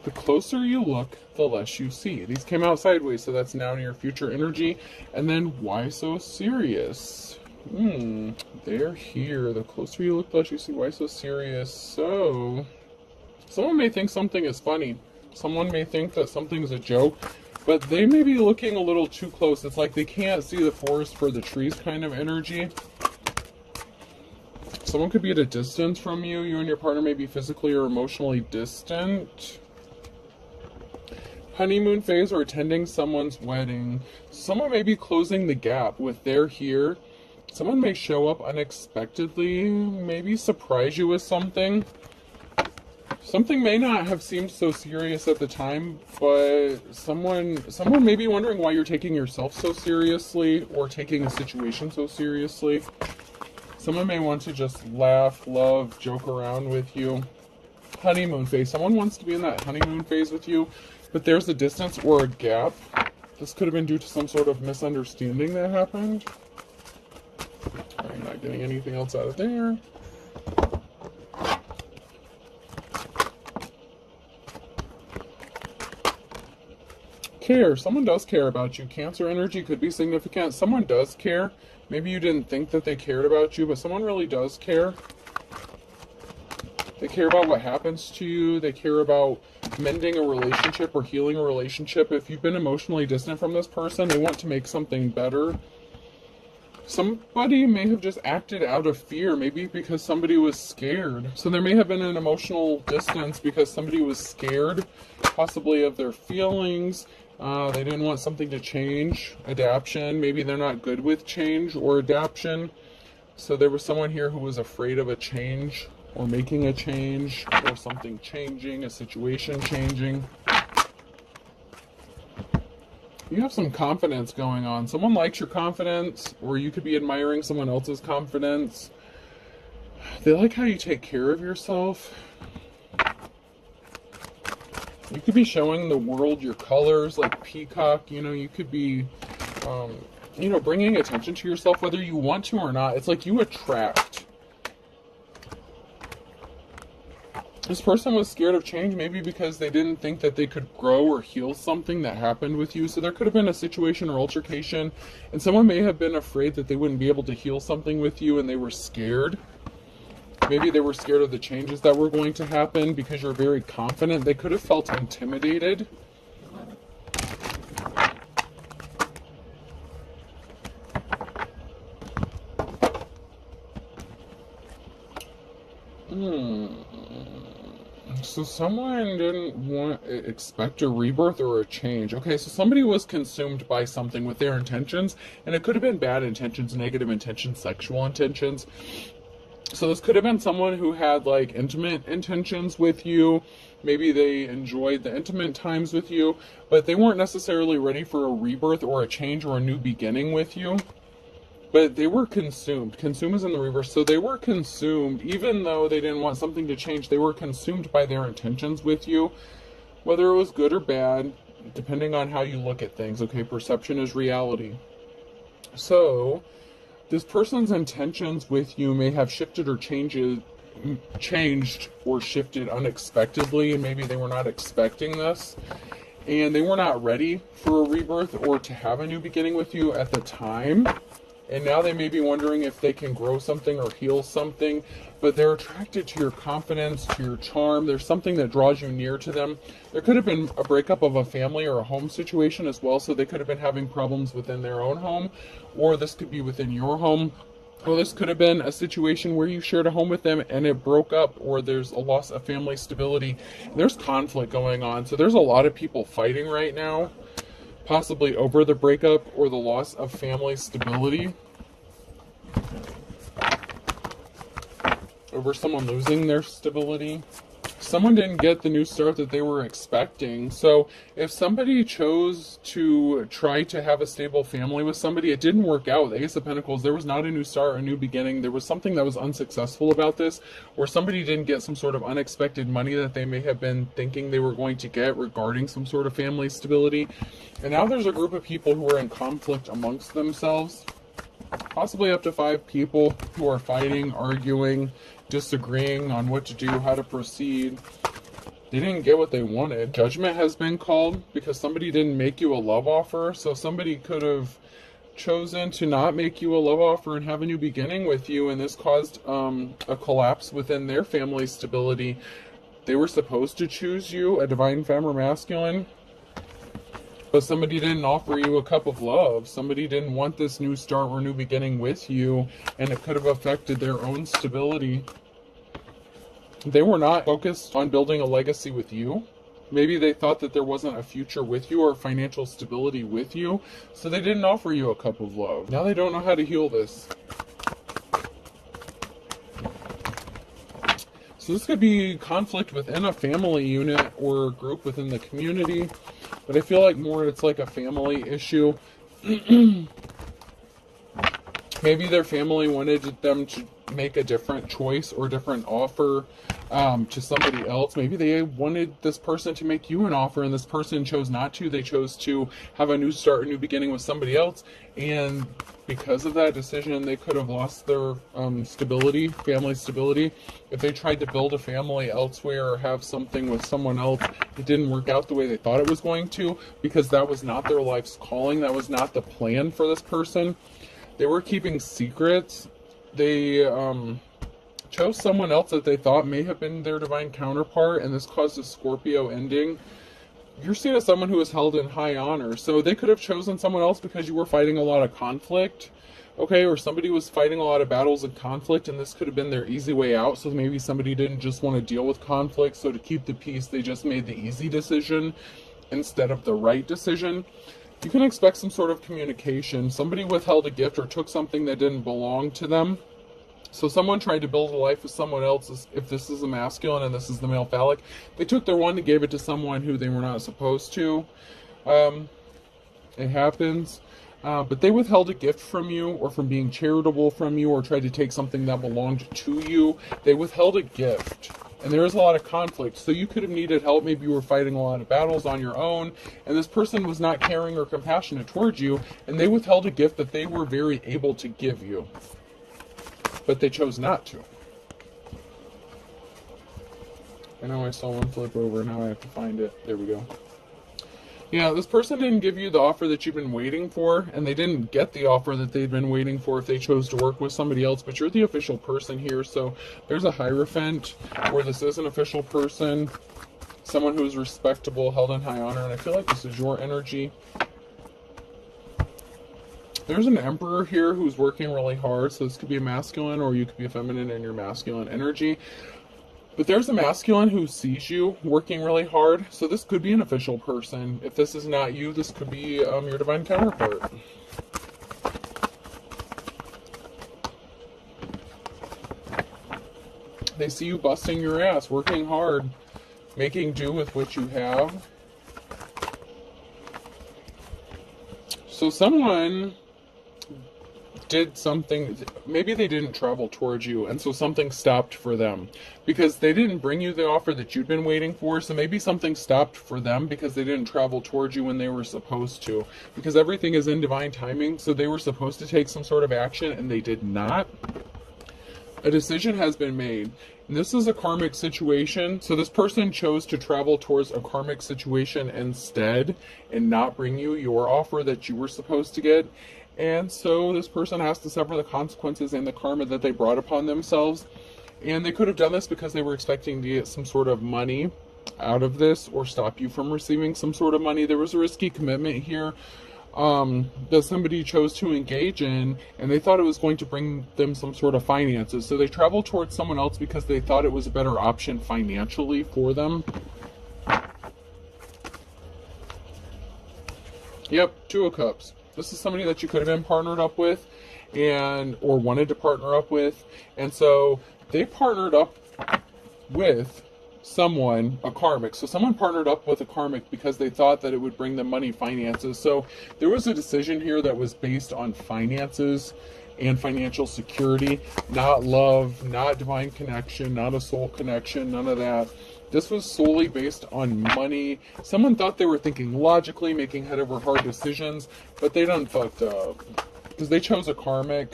The closer you look, the less you see. These came out sideways, so that's now near future energy. And then, why so serious? They're here. The closer you look, the less you see. Why so serious? So, someone may think something is funny. Someone may think that something's a joke, but they may be looking a little too close. It's like they can't see the forest for the trees kind of energy. Someone could be at a distance from you. You and your partner may be physically or emotionally distant. Honeymoon phase or attending someone's wedding. Someone may be closing the gap with they're here. Someone may show up unexpectedly, maybe surprise you with something. Something may not have seemed so serious at the time, but someone may be wondering why you're taking yourself so seriously or taking a situation so seriously. Someone may want to just laugh, love, joke around with you. Honeymoon phase. Someone wants to be in that honeymoon phase with you, but there's a distance or a gap. This could have been due to some sort of misunderstanding that happened. I'm not getting anything else out of there. Care. Someone does care about you. Cancer energy could be significant. Someone does care. Maybe you didn't think that they cared about you, but someone really does care. They care about what happens to you. They care about mending a relationship or healing a relationship. If you've been emotionally distant from this person, they want to make something better. Somebody may have just acted out of fear, maybe because somebody was scared. So there may have been an emotional distance because somebody was scared, possibly of their feelings. They didn't want something to change. Adaption. Maybe they're not good with change or adaption. So there was someone here who was afraid of a change or making a change or something changing, a situation changing. You have some confidence going on. Someone likes your confidence, or you could be admiring someone else's confidence. They like how you take care of yourself. You could be showing the world your colors like peacock. You could be, bringing attention to yourself whether you want to or not. It's like you attract. This person was scared of change, maybe because they didn't think that they could grow or heal something that happened with you. So there could have been a situation or altercation, and someone may have been afraid that they wouldn't be able to heal something with you, and they were scared. Maybe they were scared of the changes that were going to happen because you're very confident. They could have felt intimidated. So someone didn't expect a rebirth or a change. Okay, so somebody was consumed by something with their intentions, and it could have been bad intentions, negative intentions, sexual intentions. So this could have been someone who had like intimate intentions with you. Maybe they enjoyed the intimate times with you, but they weren't necessarily ready for a rebirth or a change or a new beginning with you. But they were consumed. Consume is in the reverse. So they were consumed, even though they didn't want something to change. They were consumed by their intentions with you, whether it was good or bad, depending on how you look at things. Okay, perception is reality. So this person's intentions with you may have shifted or changed or shifted unexpectedly, and maybe they were not expecting this. And they were not ready for a rebirth or to have a new beginning with you at the time. And now they may be wondering if they can grow something or heal something, but they're attracted to your confidence, to your charm. There's something that draws you near to them. There could have been a breakup of a family or a home situation as well, so they could have been having problems within their own home, or this could be within your home. Or this could have been a situation where you shared a home with them and it broke up, or there's a loss of family stability. There's conflict going on, so there's a lot of people fighting right now, possibly over the breakup or the loss of family stability, over someone losing their stability. Someone didn't get the new start that they were expecting. So if somebody chose to try to have a stable family with somebody, it didn't work out. The Ace of Pentacles, there was not a new start, a new beginning. There was something that was unsuccessful about this, or somebody didn't get some sort of unexpected money that they may have been thinking they were going to get regarding some sort of family stability. And now there's a group of people who are in conflict amongst themselves, possibly up to 5 people who are fighting, arguing, disagreeing on what to do, how to proceed. They didn't get what they wanted. Judgment has been called because somebody didn't make you a love offer. So somebody could have chosen to not make you a love offer and have a new beginning with you, and this caused a collapse within their family stability. They were supposed to choose you, a divine femme or masculine, but somebody didn't offer you a cup of love. Somebody didn't want this new start or new beginning with you, and it could have affected their own stability. They were not focused on building a legacy with you. Maybe they thought that there wasn't a future with you or financial stability with you, so they didn't offer you a cup of love. Now they don't know how to heal this. So this could be conflict within a family unit or group within the community, but I feel like more it's like a family issue. Maybe their family wanted them to make a different choice or different offer to somebody else. Maybe they wanted this person to make you an offer and this person chose not to. They chose to have a new start, a new beginning with somebody else, and because of that decision they could have lost their stability, family stability. If they tried to build a family elsewhere or have something with someone else, it didn't work out the way they thought it was going to, because that was not their life's calling. That was not the plan for this person. They were keeping secrets. They chose someone else that they thought may have been their divine counterpart, and this caused a Scorpio ending. You're seen as someone who is held in high honor, so they could have chosen someone else because you were fighting a lot of conflict, okay, or somebody was fighting a lot of battles and conflict, and this could have been their easy way out. So maybe somebody didn't just want to deal with conflict, so to keep the peace they just made the easy decision instead of the right decision. You can expect some sort of communication. Somebody withheld a gift or took something that didn't belong to them. So someone tried to build a life with someone else. If this is a masculine and this is the male phallic, they took their one and gave it to someone who they were not supposed to. It happens. But they withheld a gift from you, or from being charitable from you, or tried to take something that belonged to you. They withheld a gift. And there is a lot of conflict. So you could have needed help. Maybe you were fighting a lot of battles on your own, and this person was not caring or compassionate towards you, and they withheld a gift that they were very able to give you. But they chose not to. I know I saw one flip over, now I have to find it. There we go. Yeah, this person didn't give you the offer that you've been waiting for, and they didn't get the offer that they'd been waiting for if they chose to work with somebody else, but you're the official person here, so there's a Hierophant, where this is an official person, someone who is respectable, held in high honor, and I feel like this is your energy. There's an Emperor here who's working really hard, so this could be a masculine, or you could be a feminine in your masculine energy. But there's a masculine who sees you working really hard, so this could be an official person. If this is not you, this could be your divine counterpart. They see you busting your ass, working hard, making do with what you have. So someone did something, maybe they didn't travel towards you, and so something stopped for them because they didn't bring you the offer that you'd been waiting for. So maybe something stopped for them because they didn't travel towards you when they were supposed to, because everything is in divine timing. So they were supposed to take some sort of action and they did not. A decision has been made, and this is a karmic situation. So this person chose to travel towards a karmic situation instead and not bring you your offer that you were supposed to get. And so this person has to suffer the consequences and the karma that they brought upon themselves. And they could have done this because they were expecting to get some sort of money out of this, or stop you from receiving some sort of money. There was a risky commitment here that somebody chose to engage in, and they thought it was going to bring them some sort of finances. So they traveled towards someone else because they thought it was a better option financially for them. Yep, Two of Cups. This is somebody that you could have been partnered up with, or wanted to partner up with. And so they partnered up with someone, a karmic. So someone partnered up with a karmic because they thought that it would bring them money, finances. So there was a decision here that was based on finances and financial security, not love, not divine connection, not a soul connection, none of that. This was solely based on money. Someone thought they were thinking logically, making head over heart decisions, but they done fucked up because they chose a karmic.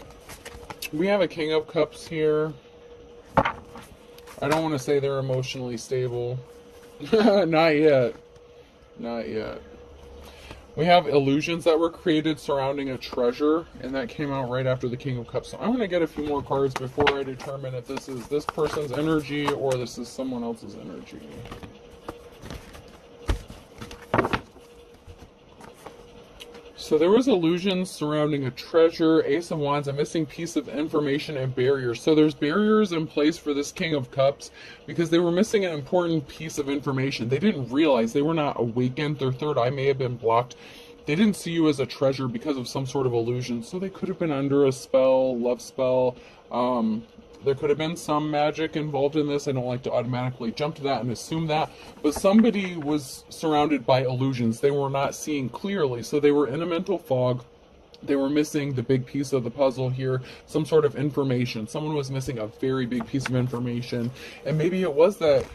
We have a King of Cups here. I don't want to say they're emotionally stable. Not yet. Not yet. We have illusions that were created surrounding a treasure, and that came out right after the King of Cups. So I'm going to get a few more cards before I determine if this is this person's energy or this is someone else's energy. So there was illusions surrounding a treasure, Ace of Wands, a missing piece of information, and barriers. So there's barriers in place for this King of Cups because they were missing an important piece of information. They didn't realize, they were not awakened. Their third eye may have been blocked. They didn't see you as a treasure because of some sort of illusion. So they could have been under a spell, love spell. There could have been some magic involved in this. I don't like to automatically jump to that and assume that. But somebody was surrounded by illusions. They were not seeing clearly. So they were in a mental fog. They were missing the big piece of the puzzle here. Some sort of information. Someone was missing a very big piece of information. And maybe it was that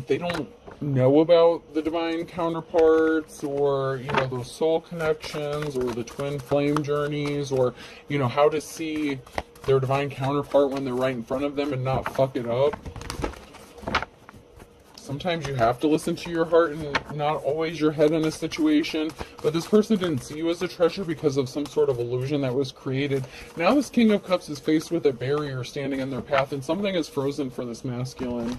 they don't know about the divine counterparts, or, you know, those soul connections, or the twin flame journeys, or, you know, how to see their divine counterpart when they're right in front of them and not fuck it up. Sometimes you have to listen to your heart and not always your head in a situation. But this person didn't see you as a treasure because of some sort of illusion that was created. Now this King of Cups is faced with a barrier standing in their path, and something is frozen for this masculine.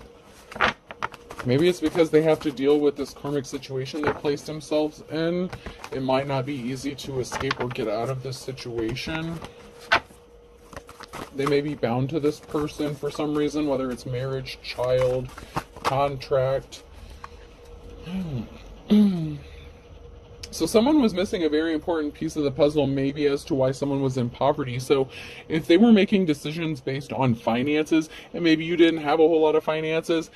Maybe it's because they have to deal with this karmic situation they placed themselves in. It might not be easy to escape or get out of this situation. They may be bound to this person for some reason, whether it's marriage, child, contract. So someone was missing a very important piece of the puzzle, maybe as to why someone was in poverty. So if they were making decisions based on finances, and maybe you didn't have a whole lot of finances,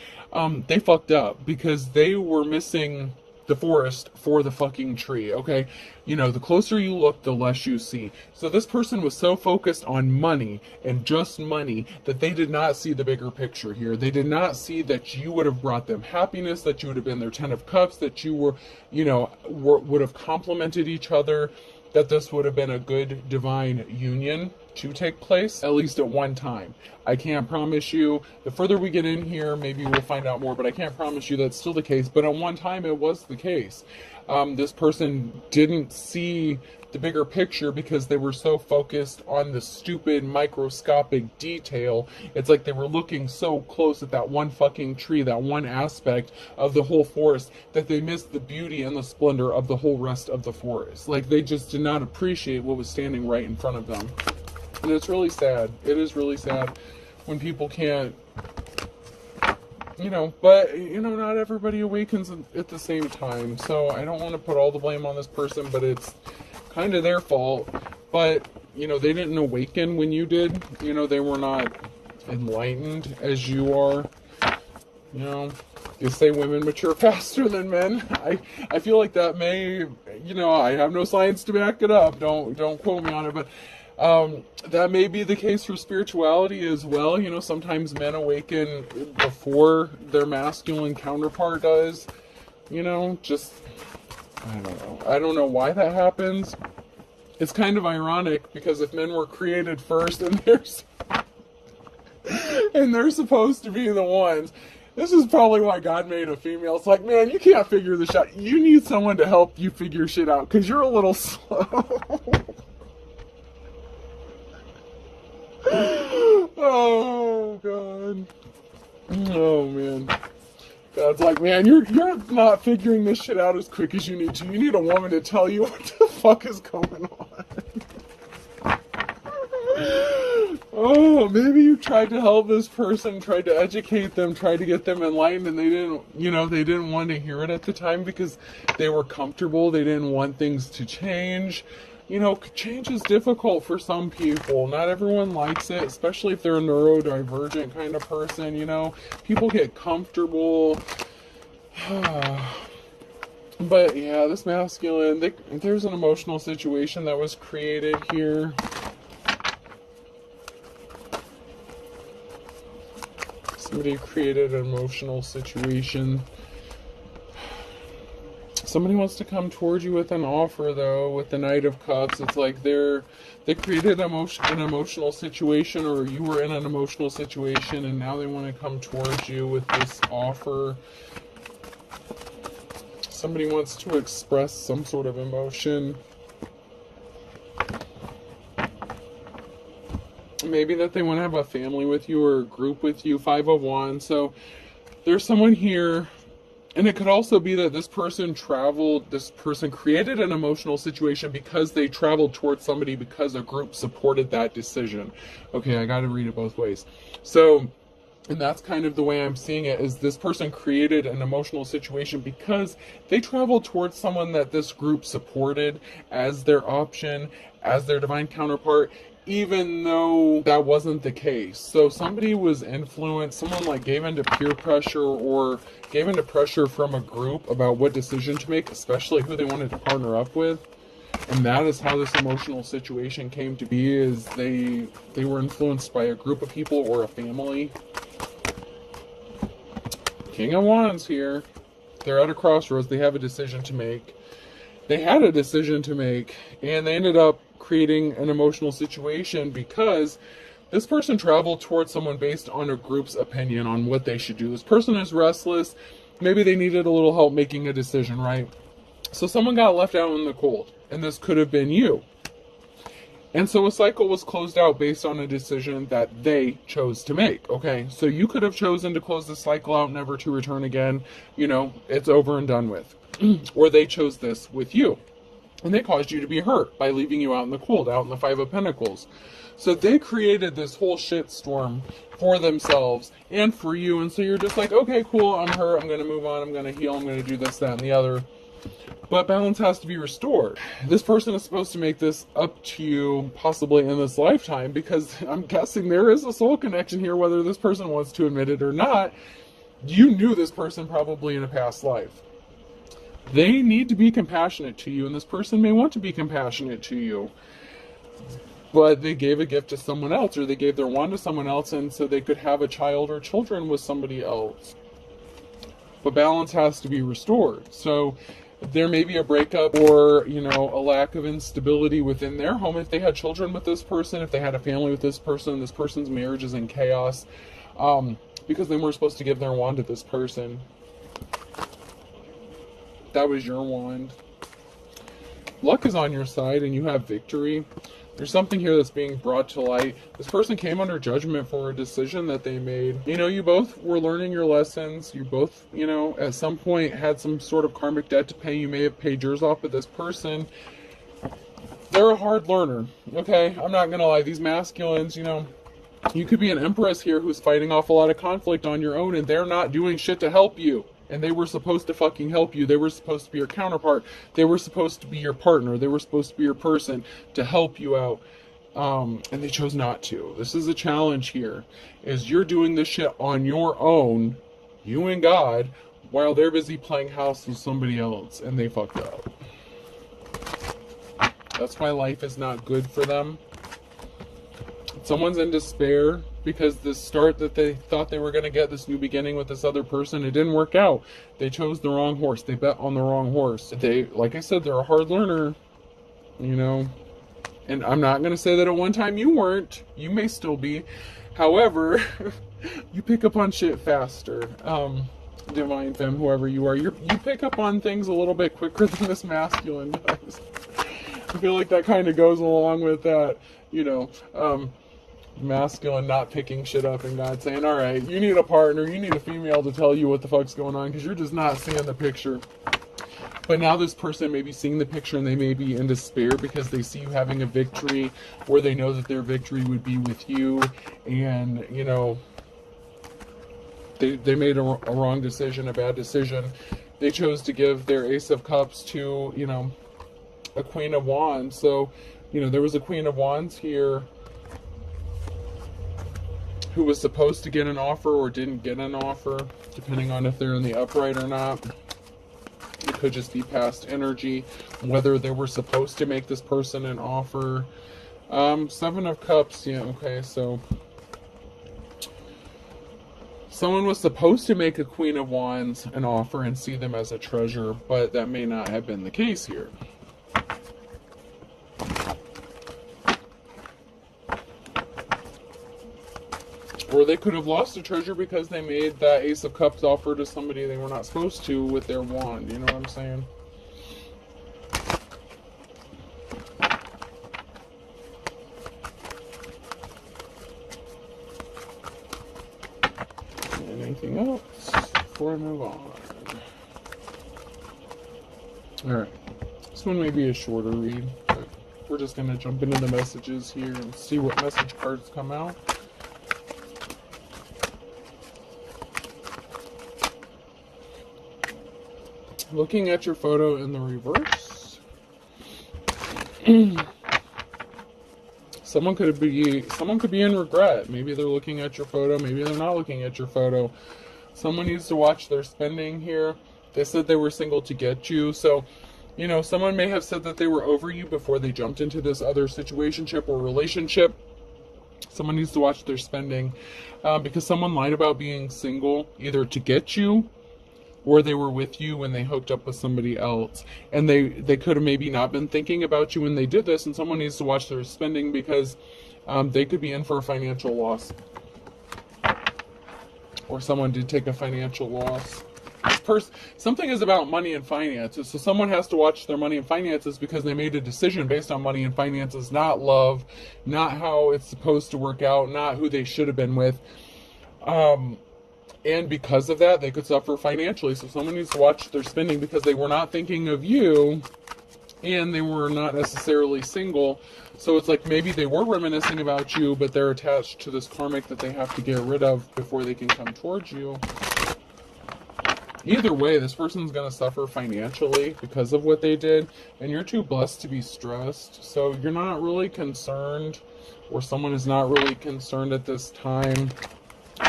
they fucked up because they were missing the forest for the fucking tree, okay? You know, the closer you look, the less you see. So this person was so focused on money and just money that they did not see the bigger picture here. They did not see that you would have brought them happiness, that you would have been their 10 of Cups, that you were, you know, would have complemented each other, that this would have been a good divine union to take place, at least at one time. I can't promise you, the further we get in here, maybe we'll find out more, but I can't promise you that's still the case. But at one time it was the case. This person didn't see the bigger picture because they were so focused on the stupid microscopic detail. It's like they were looking so close at that one fucking tree, that one aspect of the whole forest, that they missed the beauty and the splendor of the whole rest of the forest. Like, they just did not appreciate what was standing right in front of them. And it's really sad. It is really sad when people can't, you know, but, you know, not everybody awakens at the same time. So I don't want to put all the blame on this person, but it's kind of their fault. But, you know, they didn't awaken when you did. You know, they were not enlightened as you are. You know, you say women mature faster than men. I feel like that may, you know, I have no science to back it up. Don't quote me on it, but that may be the case for spirituality as well. You know, sometimes men awaken before their masculine counterpart does. You know, just, I don't know. I don't know why that happens. It's kind of ironic because if men were created first and they're supposed to be the ones, this is probably why God made a female. It's like, man, you can't figure this out. You need someone to help you figure shit out because you're a little slow. Oh, God. Oh, man. God's like, man, you're not figuring this shit out as quick as you need to. You need a woman to tell you what the fuck is going on. Oh, maybe you tried to help this person, tried to educate them, tried to get them enlightened, and they didn't, you know, they didn't want to hear it at the time because they were comfortable. They didn't want things to change. You know, change is difficult for some people. Not everyone likes it, especially if they're a neurodivergent kind of person, you know. People get comfortable. But yeah, this masculine, there's an emotional situation that was created here. Somebody created an emotional situation. Somebody wants to come towards you with an offer, though, with the Knight of Cups. It's like they created an emotional situation, or you were in an emotional situation, and now they want to come towards you with this offer. Somebody wants to express some sort of emotion. Maybe that they want to have a family with you or a group with you. Five of Wands. So there's someone here. And it could also be that this person created an emotional situation because they traveled towards somebody because a group supported that decision. Okay, I got to read it both ways. So, and that's kind of the way I'm seeing it, is this person created an emotional situation because they traveled towards someone that this group supported as their option, as their divine counterpart, even though that wasn't the case. So somebody was influenced, someone like gave into peer pressure or gave into pressure from a group about what decision to make, especially who they wanted to partner up with. And that is how this emotional situation came to be, is they were influenced by a group of people or a family. King of Wands here. They're at a crossroads. They have a decision to make. They had a decision to make, and they ended up creating an emotional situation because this person traveled towards someone based on a group's opinion on what they should do. This person is restless. Maybe they needed a little help making a decision, right? So someone got left out in the cold, and this could have been you. And so a cycle was closed out based on a decision that they chose to make, okay? So you could have chosen to close the cycle out, never to return again. You know, it's over and done with. Or they chose this with you. And they caused you to be hurt by leaving you out in the cold, out in the Five of Pentacles. So they created this whole shitstorm for themselves and for you. And so you're just like, okay, cool, I'm hurt, I'm going to move on, I'm going to heal, I'm going to do this, that, and the other. But balance has to be restored. This person is supposed to make this up to you possibly in this lifetime, because I'm guessing there is a soul connection here, whether this person wants to admit it or not. You knew this person probably in a past life. They need to be compassionate to you, and this person may want to be compassionate to you. But they gave a gift to someone else, or they gave their wand to someone else, and so they could have a child or children with somebody else. But balance has to be restored. So there may be a breakup or, you know, a lack of instability within their home. If they had children with this person, if they had a family with this person's marriage is in chaos, because they weren't supposed to give their wand to this person. That was your wand. Luck is on your side and you have victory. There's something here that's being brought to light. This person came under judgment for a decision that they made. You know, you both were learning your lessons. You both, you know, at some point had some sort of karmic debt to pay. You may have paid yours off, but this person, they're a hard learner. Okay, I'm not gonna lie. These masculines, you know, you could be an empress here who's fighting off a lot of conflict on your own, and they're not doing shit to help you. And they were supposed to fucking help you. They were supposed to be your counterpart. They were supposed to be your partner. They were supposed to be your person to help you out. And they chose not to. This is a challenge here. Is you're doing this shit on your own, you and God, while they're busy playing house with somebody else. And they fucked up. That's why life is not good for them. Someone's in despair because the start that they thought they were going to get, this new beginning with this other person, it didn't work out. They chose the wrong horse. They bet on the wrong horse. They, like I said, they're a hard learner, you know. And I'm not going to say that at one time you weren't. You may still be. However, you pick up on shit faster. Divine Femme, whoever you are, you pick up on things a little bit quicker than this masculine does. I feel like that kind of goes along with that, you know, masculine not picking shit up and God saying, all right, you need a partner, you need a female to tell you what the fuck's going on because you're just not seeing the picture. But now this person may be seeing the picture and they may be in despair because they see you having a victory, or they know that their victory would be with you, and, you know, they made a wrong decision, a bad decision. They chose to give their Ace of Cups to, you know, a Queen of Wands. So, you know, there was a Queen of Wands here who was supposed to get an offer or didn't get an offer, depending on if they're in the upright or not. It could just be past energy, whether they were supposed to make this person an offer. Seven of Cups, yeah, okay, so someone was supposed to make a Queen of Wands an offer and see them as a treasure, but that may not have been the case here. Or they could have lost a treasure because they made that Ace of Cups offer to somebody they were not supposed to with their wand. You know what I'm saying? And anything else before I move on? Alright. This one may be a shorter read, but we're just going to jump into the messages here and see what message cards come out. Looking at your photo in the reverse. Someone could be in regret. Maybe they're looking at your photo, maybe they're not looking at your photo. Someone needs to watch their spending here. They said they were single to get you, so you know, someone may have said that they were over you before they jumped into this other situationship or relationship. Someone needs to watch their spending because someone lied about being single either to get you or they were with you when they hooked up with somebody else. And they could have maybe not been thinking about you when they did this, and someone needs to watch their spending because they could be in for a financial loss. Or someone did take a financial loss. Something is about money and finances, so someone has to watch their money and finances because they made a decision based on money and finances, not love, not how it's supposed to work out, not who they should have been with. And because of that, they could suffer financially. So someone needs to watch their spending because they were not thinking of you and they were not necessarily single. So it's like maybe they were reminiscing about you, but they're attached to this karmic that they have to get rid of before they can come towards you. Either way, this person's going to suffer financially because of what they did, and you're too blessed to be stressed. So you're not really concerned, or someone is not really concerned at this time.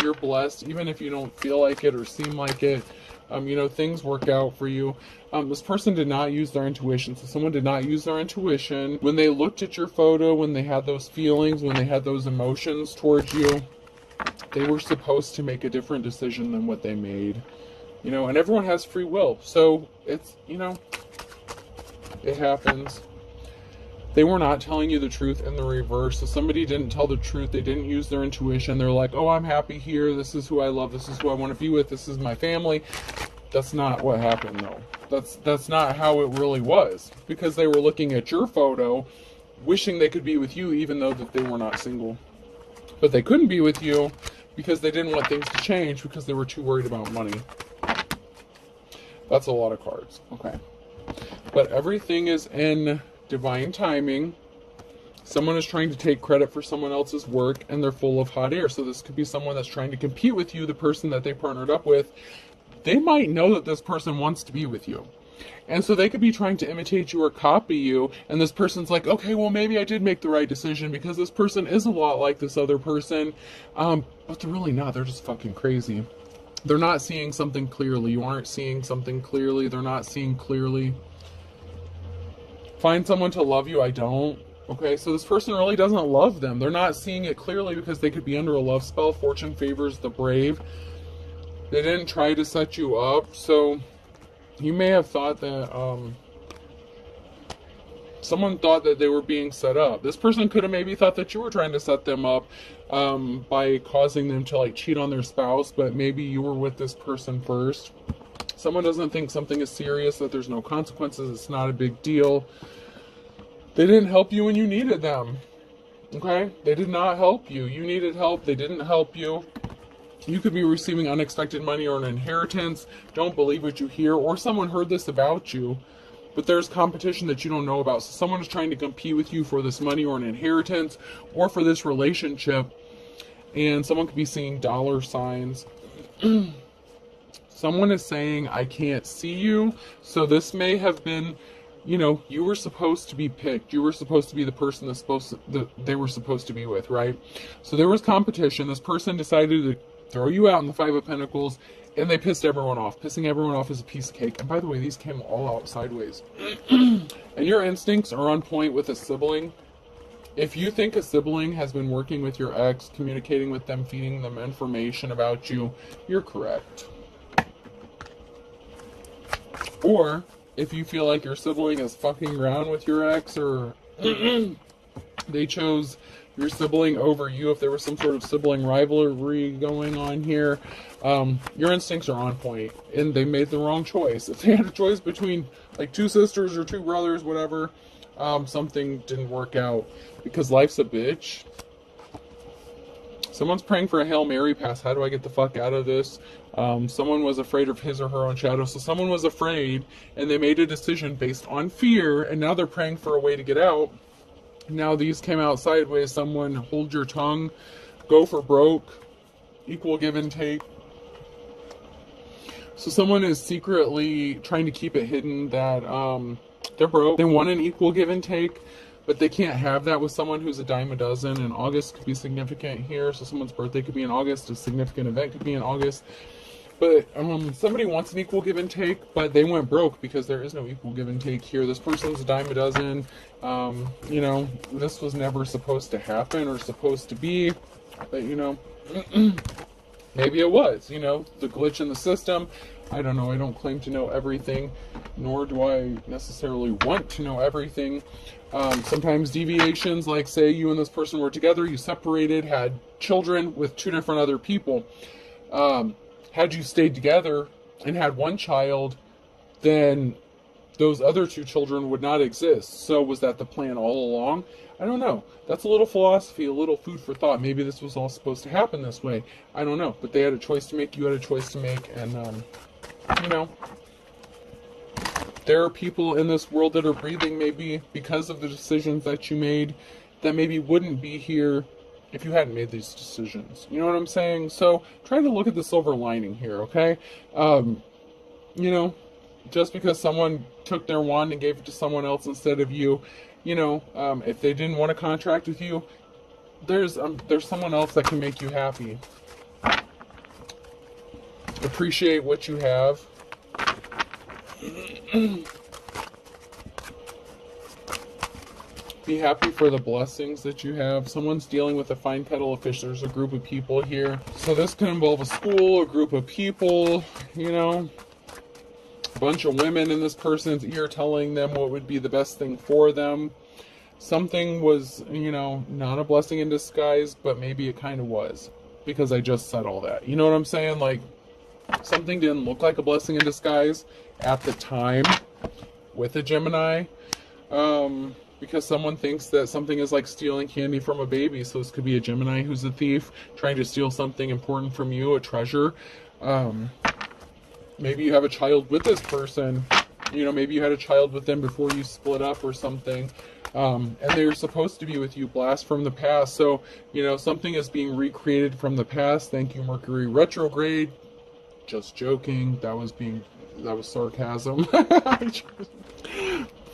You're blessed, even if you don't feel like it or seem like it. You know, things work out for you. This person did not use their intuition. So someone did not use their intuition. When they looked at your photo, when they had those feelings, when they had those emotions towards you, they were supposed to make a different decision than what they made. You know, and everyone has free will. So it's, you know, it happens. They were not telling you the truth in the reverse. So somebody didn't tell the truth. They didn't use their intuition. They're like, oh, I'm happy here. This is who I love. This is who I want to be with. This is my family. That's not what happened, though. That's not how it really was. Because they were looking at your photo, wishing they could be with you, even though that they were not single. But they couldn't be with you because they didn't want things to change because they were too worried about money. That's a lot of cards. Okay. But everything is in divine timing. Someone is trying to take credit for someone else's work and they're full of hot air. So this could be someone that's trying to compete with you, the person that they partnered up with. They might know that this person wants to be with you. And so they could be trying to imitate you or copy you. And this person's like, okay, well, maybe I did make the right decision because this person is a lot like this other person. But they're really not. They're just fucking crazy. They're not seeing something clearly. You aren't seeing something clearly. They're not seeing clearly. Find someone to love you. I don't. Okay, so this person really doesn't love them. They're not seeing it clearly because they could be under a love spell. Fortune favors the brave. They didn't try to set you up. So you may have thought that someone thought that they were being set up. This person could have maybe thought that you were trying to set them up by causing them to like cheat on their spouse, but maybe you were with this person first. Someone doesn't think something is serious, that there's no consequences, it's not a big deal. They didn't help you when you needed them. Okay? They did not help you. You needed help, they didn't help you. You could be receiving unexpected money or an inheritance. Don't believe what you hear, or someone heard this about you. But there's competition that you don't know about. So someone is trying to compete with you for this money or an inheritance or for this relationship. And someone could be seeing dollar signs. Someone is saying, I can't see you. So this may have been, you know, you were supposed to be picked. You were supposed to be the person that they were supposed to be with, right? So there was competition. This person decided to throw you out in the Five of Pentacles. And they pissed everyone off. Pissing everyone off is a piece of cake. And by the way, these came all out sideways. And your instincts are on point with a sibling. If you think a sibling has been working with your ex, communicating with them, feeding them information about you, you're correct. Or if you feel like your sibling is fucking around with your ex or They chose your sibling over you if there was some sort of sibling rivalry going on here. Your instincts are on point, and they made the wrong choice. If they had a choice between like two sisters or two brothers, whatever, something didn't work out because life's a bitch. Someone's praying for a Hail Mary pass. How do I get the fuck out of this? Someone was afraid of his or her own shadow. So someone was afraid and they made a decision based on fear, and now they're praying for a way to get out. Now these came out sideways. Someone, hold your tongue, go for broke, equal give and take. So someone is secretly trying to keep it hidden that they're broke. They want an equal give and take, but they can't have that with someone who's a dime a dozen. And August could be significant here. So someone's birthday could be in August. A significant event could be in August. But somebody wants an equal give and take, but they went broke because there is no equal give and take here. This person's a dime a dozen. You know, this was never supposed to happen or supposed to be. But, you know, maybe it was, you know, the glitch in the system. I don't know. I don't claim to know everything, nor do I necessarily want to know everything. Sometimes deviations, like say you and this person were together, you separated, had children with two different other people. Had you stayed together and had one child, then those other two children would not exist. So was that the plan all along? I don't know. That's a little philosophy, a little food for thought. Maybe this was all supposed to happen this way. I don't know. But they had a choice to make. You had a choice to make. And, you know, there are people in this world that are breathing maybe because of the decisions that you made that maybe wouldn't be here if you hadn't made these decisions. You know what I'm saying? So try to look at the silver lining here, okay? You know, just because someone took their wand and gave it to someone else instead of you, you know, if they didn't want to contract with you, there's someone else that can make you happy. Appreciate what you have. Be happy for the blessings that you have. Someone's dealing with a fine kettle of fish. There's a group of people here. So this can involve a school, a group of people, you know, a bunch of women in this person's ear telling them what would be the best thing for them. Something was, you know, not a blessing in disguise, but maybe it kind of was, because I just said all that. You know what I'm saying? Like, something didn't look like a blessing in disguise at the time with a Gemini. Because someone thinks that something is like stealing candy from a baby. So this could be a Gemini who's a thief trying to steal something important from you, a treasure. Maybe you have a child with this person. You know, maybe you had a child with them before you split up or something. And they're supposed to be with you, blast from the past. So, you know, something is being recreated from the past. Thank you, Mercury retrograde. Just joking. That was sarcasm.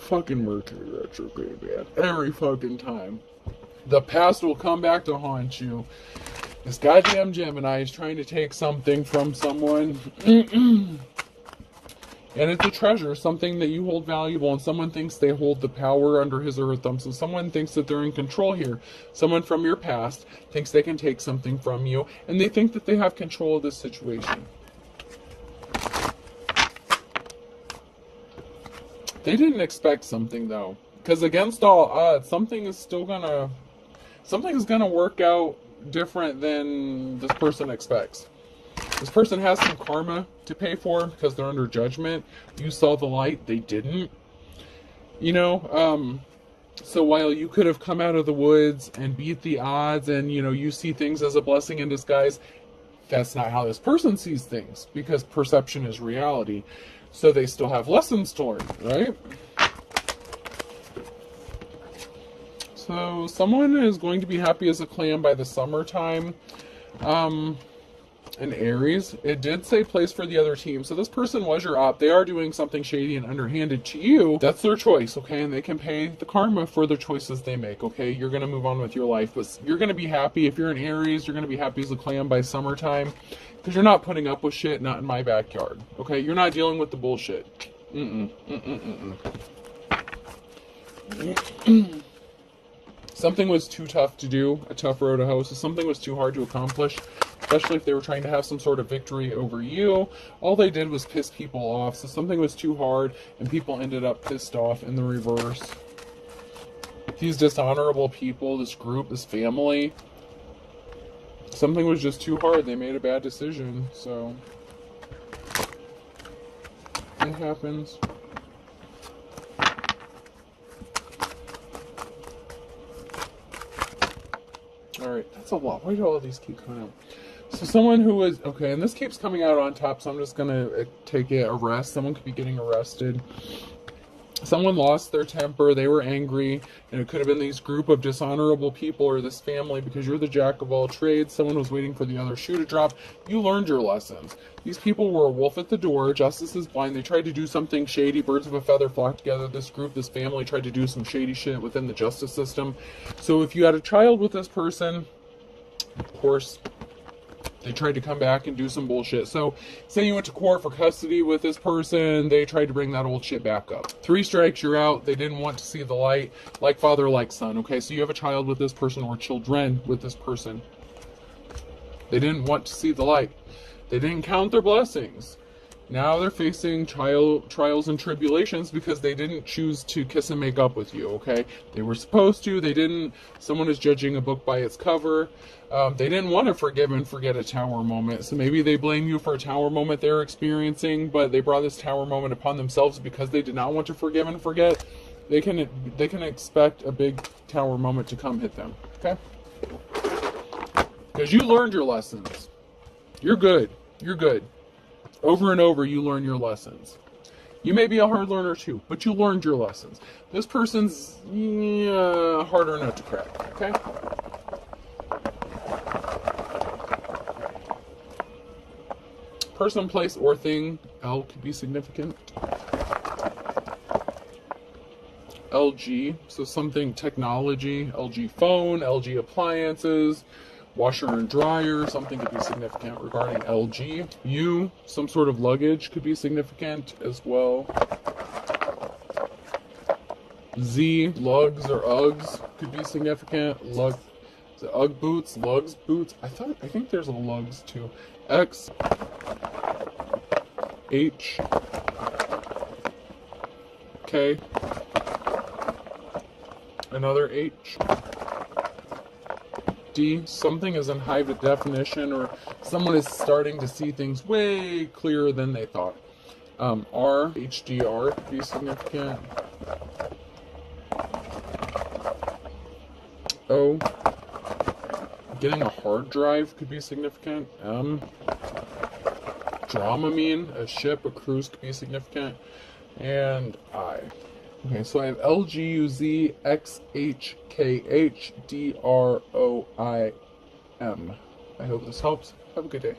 Fucking Mercury retrograde, man. Every fucking time. The past will come back to haunt you. This goddamn Gemini is trying to take something from someone. And it's a treasure, something that you hold valuable, and someone thinks they hold the power under his or her thumb. So someone thinks that they're in control here. Someone from your past thinks they can take something from you, and they think that they have control of this situation. They didn't expect something, though, because against all odds, something is gonna work out different than this person expects. This person has some karma to pay for because they're under judgment. You saw the light, they didn't. You know, so while you could have come out of the woods and beat the odds, and you know, you see things as a blessing in disguise, that's not how this person sees things, because perception is reality. So they still have lessons to learn, right? So someone is going to be happy as a clam by the summertime. An Aries. It did say place for the other team. So this person was your op. They are doing something shady and underhanded to you. That's their choice, okay? And they can pay the karma for the choices they make, okay? You're going to move on with your life. But you're going to be happy. If you're an Aries, you're going to be happy as a clam by summertime. Because you're not putting up with shit, not in my backyard, okay? You're not dealing with the bullshit. Something was too tough to do, a tough road to hoe. So something was too hard to accomplish, especially if they were trying to have some sort of victory over you. All they did was piss people off. So something was too hard, and people ended up pissed off in the reverse. these dishonorable people, this group, this family. Something was just too hard. They made a bad decision. So it happens. Alright, that's a lot. Why do all of these keep coming out? So someone who was, okay, and this keeps coming out on top, so I'm just going to take it, arrest. Someone could be getting arrested. Someone lost their temper, they were angry, and it could have been these group of dishonorable people or this family because you're the jack of all trades. Someone was waiting for the other shoe to drop. You learned your lessons. These people were a wolf at the door. Justice is blind. They tried to do something shady. Birds of a feather flock together. This group, this family tried to do some shady shit within the justice system. So if you had a child with this person, of course, they tried to come back and do some bullshit. So, say you went to court for custody with this person, they tried to bring that old shit back up. 3 strikes, you're out. They didn't want to see the light. Like father, like son. Okay, so you have a child with this person or children with this person. They didn't want to see the light. They didn't count their blessings. Now they're facing trials and tribulations because they didn't choose to kiss and make up with you, okay? They were supposed to, they didn't. Someone is judging a book by its cover. They didn't want to forgive and forget a tower moment. So maybe they blame you for a tower moment they're experiencing, but they brought this tower moment upon themselves because they did not want to forgive and forget. They can expect a big tower moment to come hit them, okay? Because you learned your lessons. You're good. You're good. Over and over, you learn your lessons. You may be a hard learner too, but you learned your lessons. This person's harder nut to crack, okay? Person, place, or thing. L could be significant. LG, so something technology. LG phone, LG appliances. Washer and dryer, something could be significant regarding LG. U, some sort of luggage could be significant as well. Z, lugs or Uggs could be significant. Lug, is it Ugg boots, lugs boots? I think there's a lugs too. X, H, K, another H. D, something is in high definition or someone is starting to see things way clearer than they thought. R, HDR could be significant. O, getting a hard drive could be significant. M, Dramamine, a ship, a cruise could be significant. And I. Okay, so I have L, G, U, Z, X, H, K, H, D, R, O, I, M. I hope this helps. Have a good day.